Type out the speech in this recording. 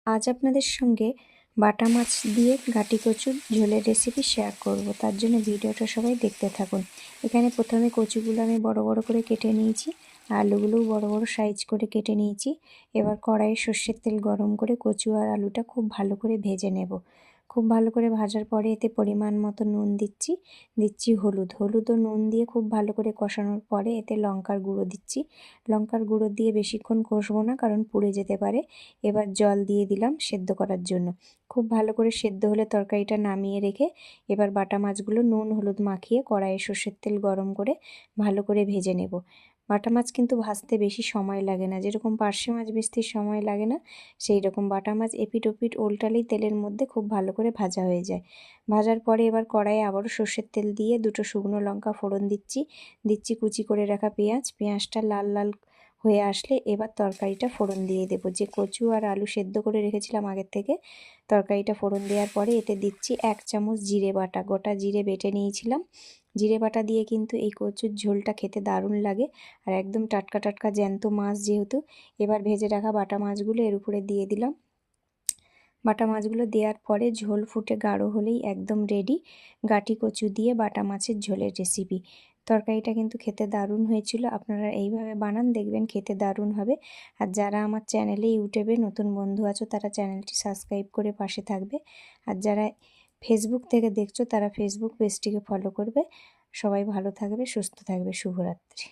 আজ আপনাদের সঙ্গে বাটা মাছ দিয়ে গাটি কচুর ঝোলের রেসিপি শেয়ার করব। তার জন্য ভিডিওটা সবাই দেখতে থাকুন। এখানে প্রথমে কচুগুলো আমি বড় বড় করে কেটে নিয়েছি, আলুগুলোও বড় বড় সাইজ করে কেটে নিয়েছি। এবার কড়াইয়ে সর্ষের তেল গরম করে কচু আর আলুটা খুব ভালো করে ভেজে নেব। খুব ভালো করে ভাজার পরে এতে পরিমাণ মতো নুন দিচ্ছি হলুদ ও নুন দিয়ে খুব ভালো করে কষানোর পরে এতে লঙ্কার গুঁড়ো দিচ্ছি। লঙ্কার গুঁড়ো দিয়ে বেশিক্ষণ কষবো না, কারণ পুড়ে যেতে পারে। এবার জল দিয়ে দিলাম সেদ্ধ করার জন্য। খুব ভালো করে সেদ্ধ হলে তরকারিটা নামিয়ে রেখে এবার বাটা মাছগুলো নুন হলুদ মাখিয়ে কড়াইয়ে সর্ষের তেল গরম করে ভালো করে ভেজে নেব। বাটা মাছ কিন্তু ভাজতে বেশি সময় লাগে না, যেরকম পার্শে মাছ ভাজতে সময় লাগে না, সেই রকম বাটা মাছ এপিট ওপিট উল্টালেই তেলের মধ্যে খুব ভালো করে ভাজা হয়ে যায়। ভাজার পরে এবার কড়াইয়ে আবারও সর্ষের তেল দিয়ে দুটো শুকনো লঙ্কা ফোড়ন দিচ্ছি কুচি করে রাখা পেঁয়াজটা লাল লাল হয়ে আসলে এবার তরকারিটা ফোড়ন দিয়ে দেবো। যে কচু আর আলু সেদ্ধ করে রেখেছিলাম আগের থেকে, তরকারিটা ফোড়ন দেওয়ার পরে এতে দিচ্ছি 1 চামচ জিরে বাটা। গোটা জিরে বেটে নিয়েছিলাম। জিরে বাটা দিয়ে কিন্তু এই কচুর ঝোলটা খেতে দারুণ লাগে, আর একদম টাটকা টাটকা জ্যান্ত মাছ যেহেতু। এবার ভেজে রাখা বাটা মাছগুলো এর উপরে দিয়ে দিলাম। বাটা মাছগুলো দেওয়ার পরে ঝোল ফুটে গাঢ় হলেই একদম রেডি গাটি কচু দিয়ে বাটা মাছের ঝোলের রেসিপি। তরকারিটা কিন্তু খেতে দারুণ হয়েছিল। আপনারা এইভাবে বানান, দেখবেন খেতে দারুণ হবে। আর যারা আমার চ্যানেলে ইউটিউবে নতুন বন্ধু আছো তারা চ্যানেলটি সাবস্ক্রাইব করে পাশে থাকবে। আর যারা ফেসবুক থেকে দেখছো তারা ফেসবুক পেজটিকে ফলো করবে। সবাই ভালো থাকবে, সুস্থ থাকবে। শুভরাত্রি।